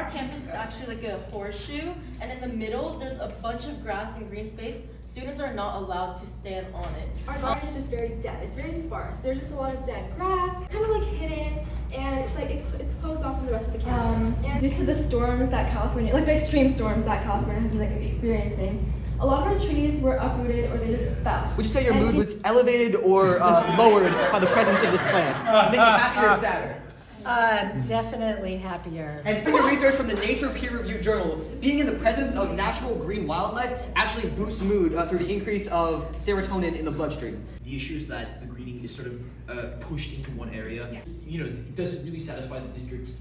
our campus is actually like a horseshoe, and in the middle there's a bunch of grass and green space. Students are not allowed to stand on it. Our garden is just very dead. It's very sparse. There's just a lot of dead grass, kind of like hidden, and it's like it's closed off from the rest of the campus. And due to the storms that California, like the extreme storms that California has been like experiencing, a lot of our trees were uprooted or they just fell. Would you say your mood was elevated or lowered by the presence of this plant? Make you happier or sadder? Definitely happier. And from the research from the Nature peer-reviewed journal, being in the presence of natural green wildlife actually boosts mood through the increase of serotonin in the bloodstream. The issue is that the greening is sort of pushed into one area. Yeah. You know, it doesn't really satisfy the district's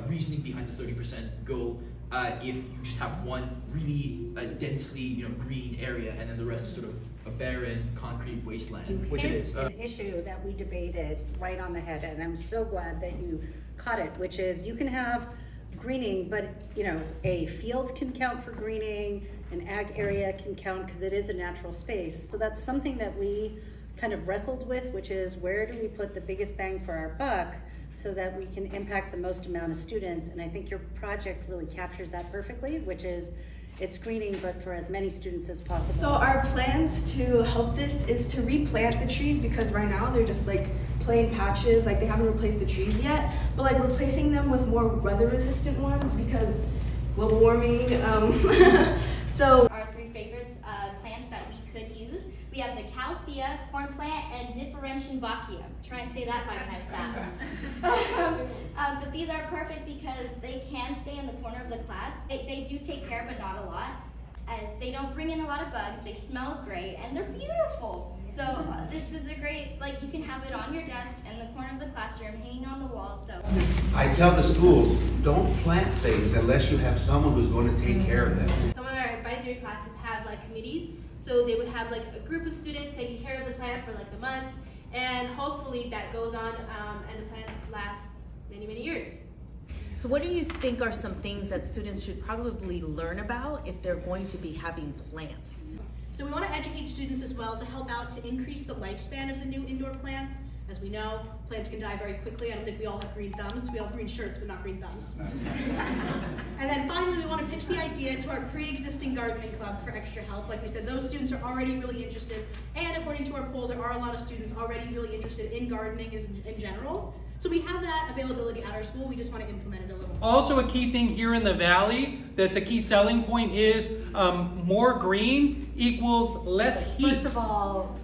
reasoning behind the 30% goal if you just have one really densely green area and then the rest is sort of a barren concrete wasteland, which it is. An issue that we debated right on the head, and I'm so glad that you caught it, which is you can have greening, but a field can count for greening, an ag area can count because it is a natural space. So that's something that we kind of wrestled with, which is where do we put the biggest bang for our buck so that we can impact the most amount of students. And I think your project really captures that perfectly, which is it's greening, but for as many students as possible. So our plans to help this is to replant the trees, because right now they're just like plain patches, like they haven't replaced the trees yet, but like replacing them with more weather resistant ones because global warming. So our three favorites plants that we could use. We have the Calthea, corn plant, and Differentienbachia. Try and say that 5 times fast. But these are perfect because they can stay in the corner of the class. They do take care, but not a lot, as they don't bring in a lot of bugs. They smell great, and they're beautiful. So this is a great, like you can have it on your desk in the corner of the classroom, hanging on the wall. So I tell the schools, don't plant things unless you have someone who's going to take care of them. Some of our advisory classes have like committees, so they would have like a group of students taking care of the plant for like a month, and hopefully that goes on and the plant lasts many, many years. So what do you think are some things that students should probably learn about if they're going to be having plants? So we want to educate students as well to help out to increase the lifespan of the new indoor plants. As we know, plants can die very quickly. I don't think we all have green thumbs. We all have green shirts, but not green thumbs. And then finally, we want to pitch the idea to our pre-existing gardening club for extra help. Like we said, those students are already really interested. And according to our poll, there are a lot of students already really interested in gardening in general. So we have that availability at our school. We just want to implement it a little more. Also, a key thing here in the Valley that's a key selling point is more green equals less heat. First of all,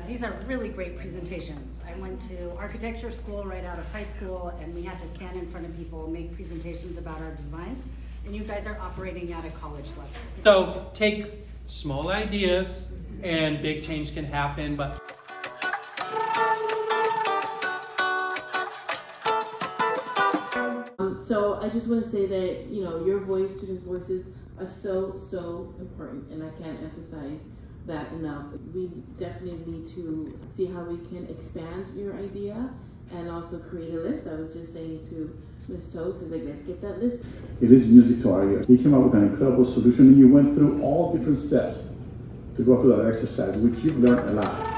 these are really great presentations. I went to architecture school right out of high school, and we had to stand in front of people and make presentations about our designs. And you guys are operating at a college level. So take small ideas and big change can happen. But so I just want to say that, your voice, students' voices are so important, and I can't emphasize that enough. We definitely need to see how we can expand your idea and also create a list. I was just saying to Ms. Tokes, let's get that list. It is music to our ears. You came up with an incredible solution, and you went through all different steps to go through that exercise, which you've learned a lot.